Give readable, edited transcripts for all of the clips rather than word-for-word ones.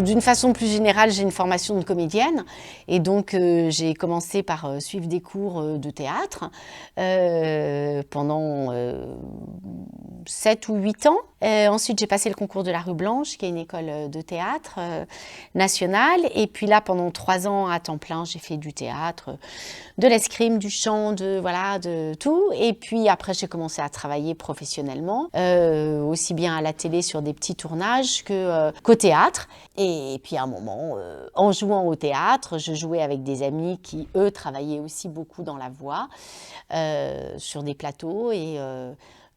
D'une façon plus générale, j'ai une formation de comédienne et donc j'ai commencé par suivre des cours de théâtre pendant 7 ou 8 ans. Ensuite, j'ai passé le concours de la Rue Blanche, qui est une école de théâtre nationale. Et puis là, pendant 3 ans à temps plein, j'ai fait du théâtre, de l'escrime, du chant, de tout. Et puis après, j'ai commencé à travailler professionnellement, aussi bien à la télé sur des petits tournages qu'au théâtre. Et puis à un moment, en jouant au théâtre, je jouais avec des amis qui, eux, travaillaient aussi beaucoup dans la voix, sur des plateaux et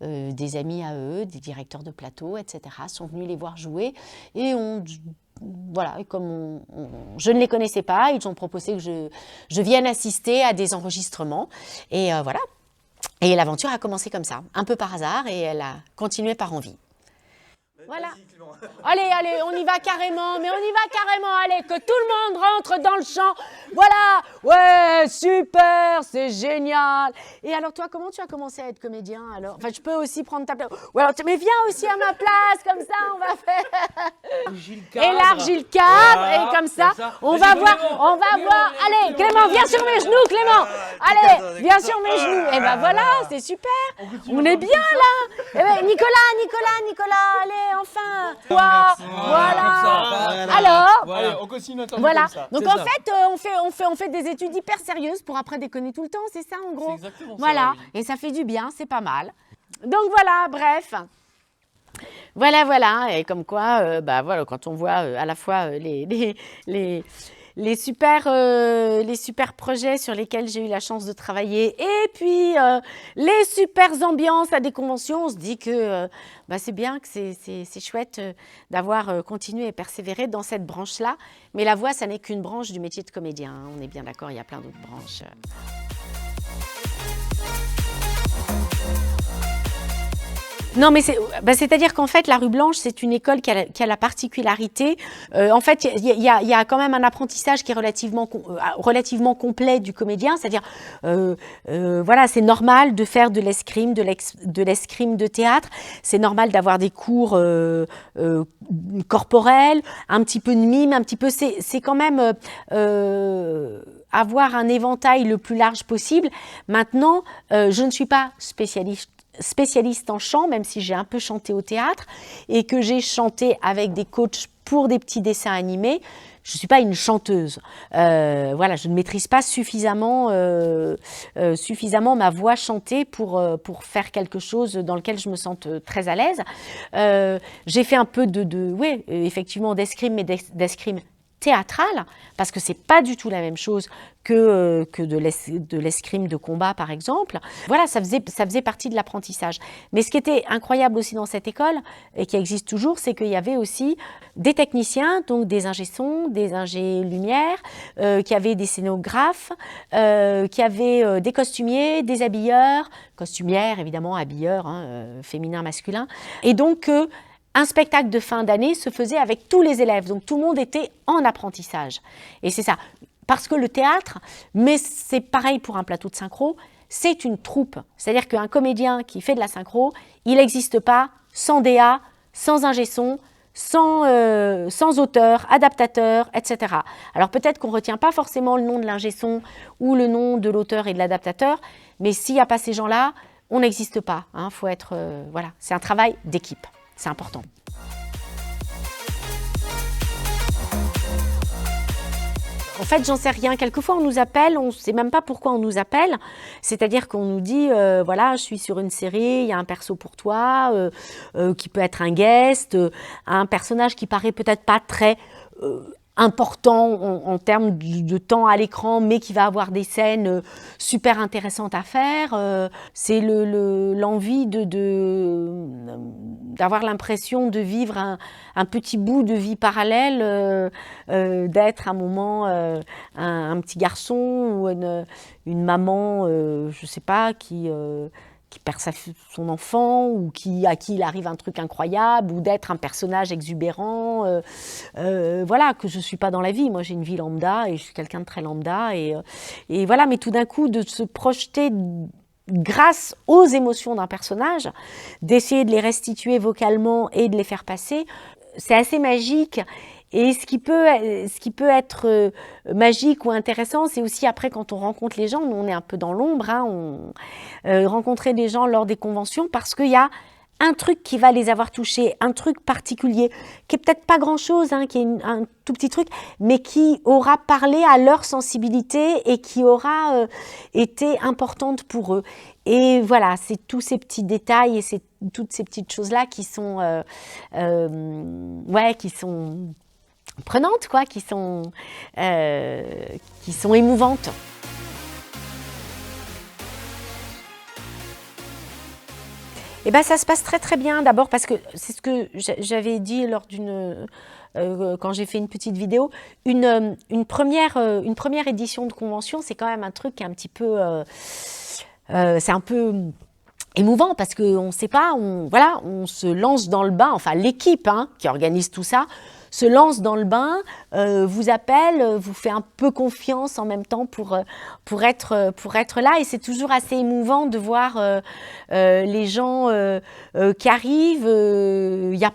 des amis à eux, des directeurs de plateau, etc., sont venus les voir jouer et voilà, comme je ne les connaissais pas, ils ont proposé que je vienne assister à des enregistrements et voilà. Et l'aventure a commencé comme ça, un peu par hasard, et elle a continué par envie. Voilà. Allez, on y va carrément, allez, que tout le monde rentre dans le champ. Voilà, ouais, super, c'est génial. Et alors toi, comment tu as commencé à être comédien alors? Enfin, je peux aussi prendre ta place. Ou alors, mais viens aussi à ma place, comme ça, on va faire. Élargir le cadre, voilà, et comme ça, on va voir. Allez, Clément, viens sur mes genoux, Clément. Allez, viens sur mes genoux. Et ben voilà, c'est super. On est bien là. Eh ben, Nicolas, allez, enfin. Voilà. Alors, allez, on continue notre voilà. comme ça. Donc en fait, on fait des études hyper sérieuses pour après déconner tout le temps, c'est ça en gros. C'est exactement voilà. Ça, oui. Et ça fait du bien, c'est pas mal. Donc voilà, bref. Voilà. Et comme quoi, voilà, quand on voit à la fois les super projets sur lesquels j'ai eu la chance de travailler et puis les super ambiances à des conventions, on se dit que c'est bien, que c'est chouette d'avoir continué et persévéré dans cette branche-là. Mais la voix, ça n'est qu'une branche du métier de comédien, hein. On est bien d'accord, il y a plein d'autres branches. Non, mais c'est-à-dire qu'en fait, la Rue Blanche, c'est une école qui a la particularité. En fait, il y a quand même un apprentissage qui est relativement complet du comédien. C'est-à-dire, voilà, c'est normal de faire de l'escrime, de l'escrime de théâtre. C'est normal d'avoir des cours corporels, un petit peu de mime, un petit peu. C'est quand même avoir un éventail le plus large possible. Maintenant, je ne suis pas spécialiste en chant, même si j'ai un peu chanté au théâtre et que j'ai chanté avec des coachs pour des petits dessins animés. Je ne suis pas une chanteuse. Voilà, je ne maîtrise pas suffisamment ma voix chantée pour faire quelque chose dans lequel je me sente très à l'aise. J'ai fait un peu effectivement d'escrime, mais d'escrime théâtrale, parce que c'est pas du tout la même chose que de l'escrime de combat, par exemple. Voilà, ça faisait partie de l'apprentissage. Mais ce qui était incroyable aussi dans cette école, et qui existe toujours, c'est qu'il y avait aussi des techniciens, donc des ingé son, des ingé lumière, qui avaient des scénographes, qui avaient des costumiers, des habilleurs, costumières évidemment, habilleurs, hein, féminin, masculin. Et donc, un spectacle de fin d'année se faisait avec tous les élèves, donc tout le monde était en apprentissage. Et c'est ça, parce que le théâtre, mais c'est pareil pour un plateau de synchro, c'est une troupe. C'est-à-dire qu'un comédien qui fait de la synchro, il n'existe pas sans DA, sans ingé son, sans auteur, adaptateur, etc. Alors peut-être qu'on ne retient pas forcément le nom de l'ingé son ou le nom de l'auteur et de l'adaptateur, mais s'il n'y a pas ces gens-là, on n'existe pas. Hein, faut être, voilà, c'est un travail d'équipe. C'est important. En fait, j'en sais rien. Quelquefois, on nous appelle, on ne sait même pas pourquoi on nous appelle. C'est-à-dire qu'on nous dit, voilà, je suis sur une série, il y a un perso pour toi, qui peut être un guest, un personnage qui paraît peut-être pas très important en termes de temps à l'écran, mais qui va avoir des scènes super intéressantes à faire. C'est l'envie d'avoir l'impression de vivre un petit bout de vie parallèle, d'être à un moment un petit garçon ou une maman, je sais pas, qui perd son enfant ou à qui il arrive un truc incroyable, ou d'être un personnage exubérant, voilà, que je ne suis pas dans la vie. Moi, j'ai une vie lambda et je suis quelqu'un de très lambda. Et voilà, mais tout d'un coup, de se projeter grâce aux émotions d'un personnage, d'essayer de les restituer vocalement et de les faire passer, c'est assez magique. Et ce qui peut être magique ou intéressant, c'est aussi après quand on rencontre les gens, nous on est un peu dans l'ombre, hein, rencontrer des gens lors des conventions parce qu'il y a un truc qui va les avoir touchés, un truc particulier, qui est peut-être pas grand-chose, hein, qui est un tout petit truc, mais qui aura parlé à leur sensibilité et qui aura été importante pour eux. Et voilà, c'est tous ces petits détails et c'est toutes ces petites choses-là qui sont, qui sont prenantes, quoi, qui sont émouvantes. Eh ben, ça se passe très très bien, d'abord parce que c'est ce que j'avais dit lors quand j'ai fait une petite vidéo, une première édition de convention, c'est quand même un truc qui est un petit peu, c'est un peu émouvant parce qu'on ne sait pas, on se lance dans le bain, enfin l'équipe qui organise tout ça, se lance dans le bain, vous appelle, vous fait un peu confiance en même temps pour être là. Et c'est toujours assez émouvant de voir les gens qui arrivent. Il n'y a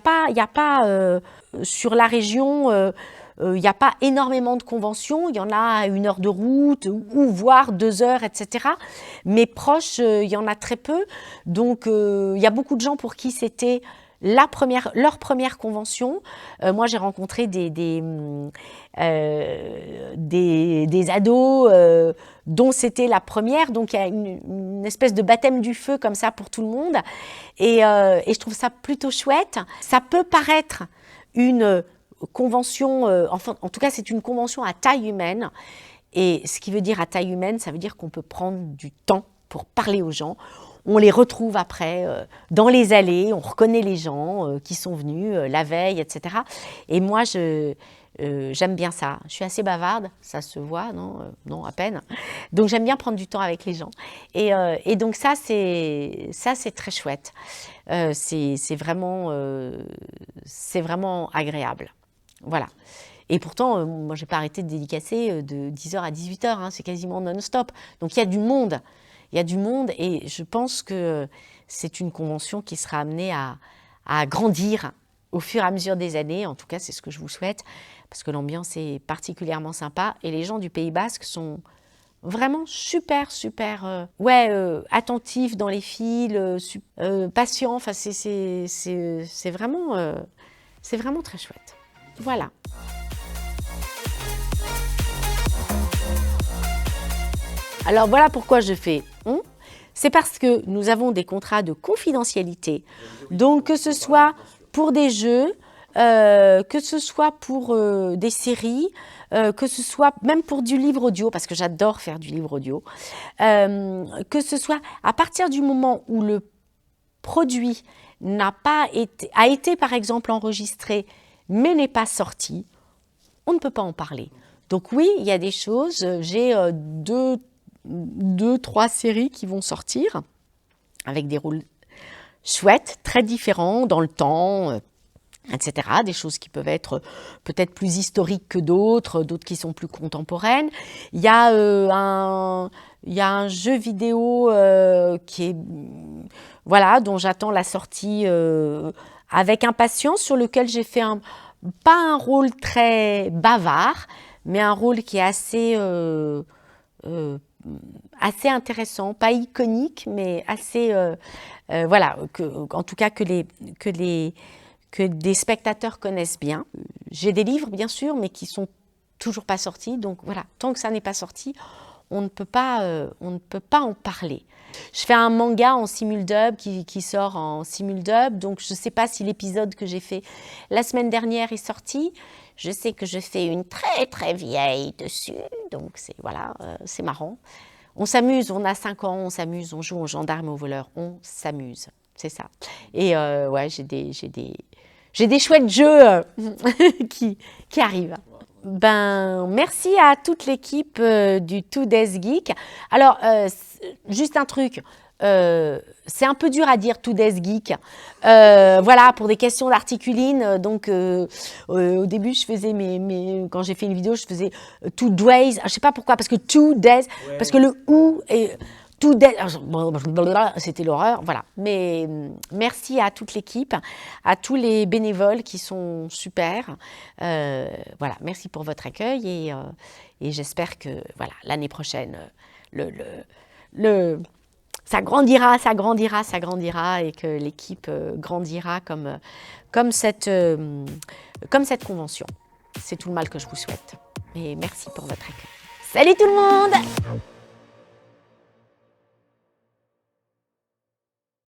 pas sur la région, il n'y a pas énormément de conventions. Il y en a à 1 heure de route ou voire 2 heures, etc. Mais proche, il y en a très peu. Donc, il y a beaucoup de gens pour qui c'était leur première convention. Moi, j'ai rencontré des ados dont c'était la première. Donc, il y a une espèce de baptême du feu comme ça pour tout le monde. Et je trouve ça plutôt chouette. Ça peut paraître une convention, enfin, en tout cas, c'est une convention à taille humaine. Et ce qui veut dire à taille humaine, ça veut dire qu'on peut prendre du temps pour parler aux gens. On les retrouve après dans les allées, on reconnaît les gens qui sont venus la veille, etc. Et moi, j'aime bien ça. Je suis assez bavarde, ça se voit, non, non, à peine. Donc, j'aime bien prendre du temps avec les gens. Et donc, ça, c'est très chouette. C'est vraiment agréable. Voilà. Et pourtant, moi, je n'ai pas arrêté de dédicacer de 10h à 18h. C'est quasiment non-stop. Donc, il y a du monde. Il y a du monde et je pense que c'est une convention qui sera amenée à grandir au fur et à mesure des années. En tout cas, c'est ce que je vous souhaite parce que l'ambiance est particulièrement sympa et les gens du Pays Basque sont vraiment super attentifs dans les files, patients. Enfin, c'est vraiment très chouette. Voilà. Alors voilà pourquoi je fais c'est parce que nous avons des contrats de confidentialité. Donc que ce soit pour des jeux, que ce soit pour des séries, que ce soit même pour du livre audio, parce que j'adore faire du livre audio, que ce soit à partir du moment où le produit a été par exemple enregistré, mais n'est pas sorti, on ne peut pas en parler. Donc oui, il y a des choses, j'ai 2-3 séries qui vont sortir avec des rôles chouettes, très différents dans le temps, etc. Des choses qui peuvent être peut-être plus historiques que d'autres qui sont plus contemporaines. Il y a un jeu vidéo qui est, dont j'attends la sortie avec impatience, sur lequel j'ai fait pas un rôle très bavard, mais un rôle qui est assez intéressant, pas iconique, mais assez, en tout cas que des spectateurs connaissent bien. J'ai des livres, bien sûr, mais qui sont toujours pas sortis. Donc voilà, tant que ça n'est pas sorti, on ne peut pas en parler. Je fais un manga en simuldub qui sort en simuldub, donc je ne sais pas si l'épisode que j'ai fait la semaine dernière est sorti. Je sais que je fais une très très vieille dessus, donc c'est marrant. On s'amuse, on a 5 ans, on s'amuse, on joue aux gendarmes et aux voleurs, on s'amuse, c'est ça. Et j'ai des chouettes jeux qui arrivent. Ben, merci à toute l'équipe du Today's Geek. Alors, juste un truc, c'est un peu dur à dire Today's Geek. Pour des questions d'articuline. Donc, au début, je faisais quand j'ai fait une vidéo, je faisais Today's. Je sais pas pourquoi, parce que Today's, parce que le ou est c'était l'horreur, voilà. Mais merci à toute l'équipe, à tous les bénévoles qui sont super. Voilà, merci pour votre accueil et j'espère que voilà, l'année prochaine, ça grandira, ça grandira, ça grandira et que l'équipe grandira comme cette convention. C'est tout le mal que je vous souhaite. Et merci pour votre accueil. Salut tout le monde!